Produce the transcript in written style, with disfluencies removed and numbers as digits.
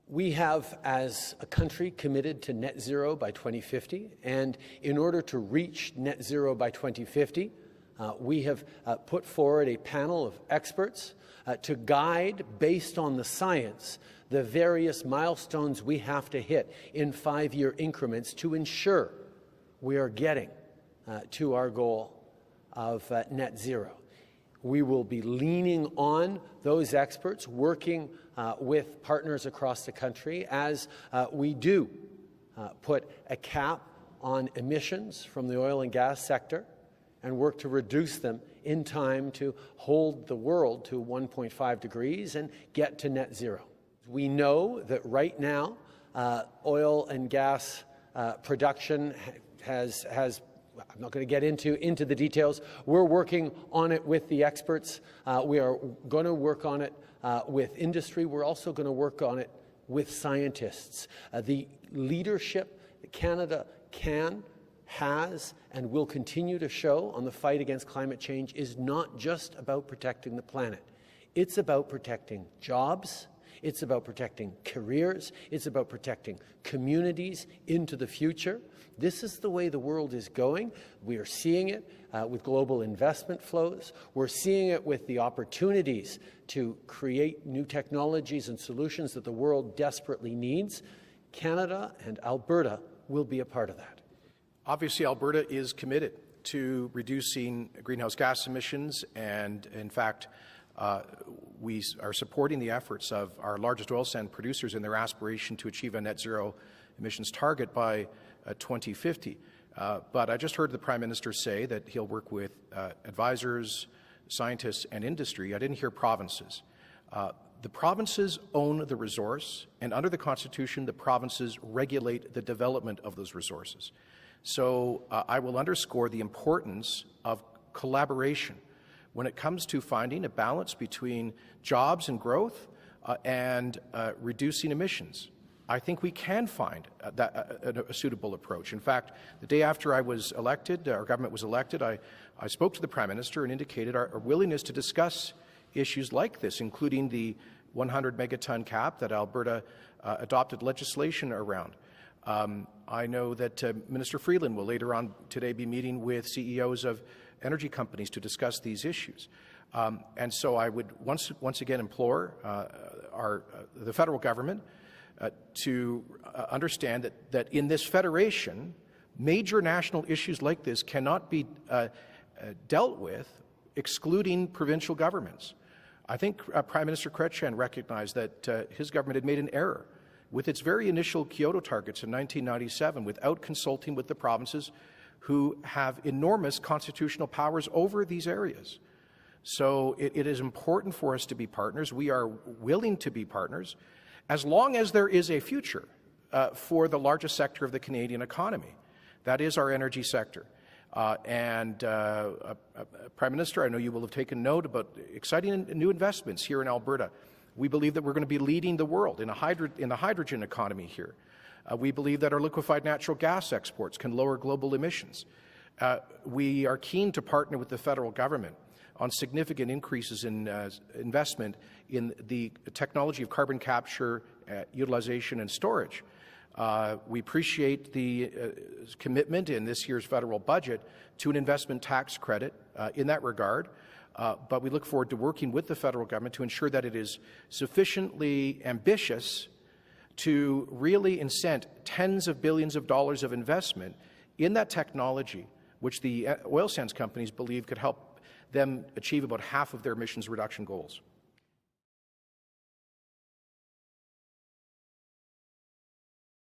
We have, as a country, committed to net zero by 2050, and in order to reach net zero by 2050, we have put forward a panel of experts to guide, based on the science, the various milestones we have to hit in 5-year increments to ensure we are getting to our goal of net zero. We will be leaning on those experts, working with partners across the country as we do put a cap on emissions from the oil and gas sector and work to reduce them in time to hold the world to 1.5 degrees and get to net zero. We know that right now oil and gas production has I'm not going to get into the details. We're working on it with the experts. We are going to work on it with industry. We're also going to work on it with scientists. The leadership that Canada has, and will continue to show on the fight against climate change is not just about protecting the planet. It's about protecting jobs. It's about protecting careers. It's about protecting communities into the future. This is the way the world is going. We are seeing it with global investment flows. We're seeing it with the opportunities to create new technologies and solutions that the world desperately needs. Canada and Alberta will be a part of that. Obviously, Alberta is committed to reducing greenhouse gas emissions, and in fact, we are supporting the efforts of our largest oil sand producers in their aspiration to achieve a net zero emissions target by 2050. But I just heard the Prime Minister say that he'll work with advisors, scientists and industry. I didn't hear provinces. The provinces own the resource, and under the Constitution, the provinces regulate the development of those resources. So I will underscore the importance of collaboration when it comes to finding a balance between jobs and growth and reducing emissions. I think we can find a suitable approach. In fact, the day after I was elected, our government was elected, I spoke to the Prime Minister and indicated our willingness to discuss issues like this, including the 100 megaton cap that Alberta adopted legislation around. I know that Minister Freeland will later on today be meeting with CEOs of energy companies to discuss these issues. And so I would once again implore the federal government to understand that in this federation, major national issues like this cannot be dealt with excluding provincial governments. I think Prime Minister Chrétien recognized that his government had made an error with its very initial Kyoto targets in 1997 without consulting with the provinces who have enormous constitutional powers over these areas. So it is important for us to be partners. We are willing to be partners as long as there is a future for the largest sector of the Canadian economy. That is our energy sector. Prime Minister, I know you will have taken note about exciting new investments here in Alberta. We believe that we're going to be leading the world in the hydrogen economy here. We believe that our liquefied natural gas exports can lower global emissions. We are keen to partner with the federal government on significant increases in investment in the technology of carbon capture, utilization and storage. We appreciate the commitment in this year's federal budget to an investment tax credit in that regard, but we look forward to working with the federal government to ensure that it is sufficiently ambitious to really incent tens of billions of dollars of investment in that technology, which the oil sands companies believe could help them achieve about half of their emissions reduction goals.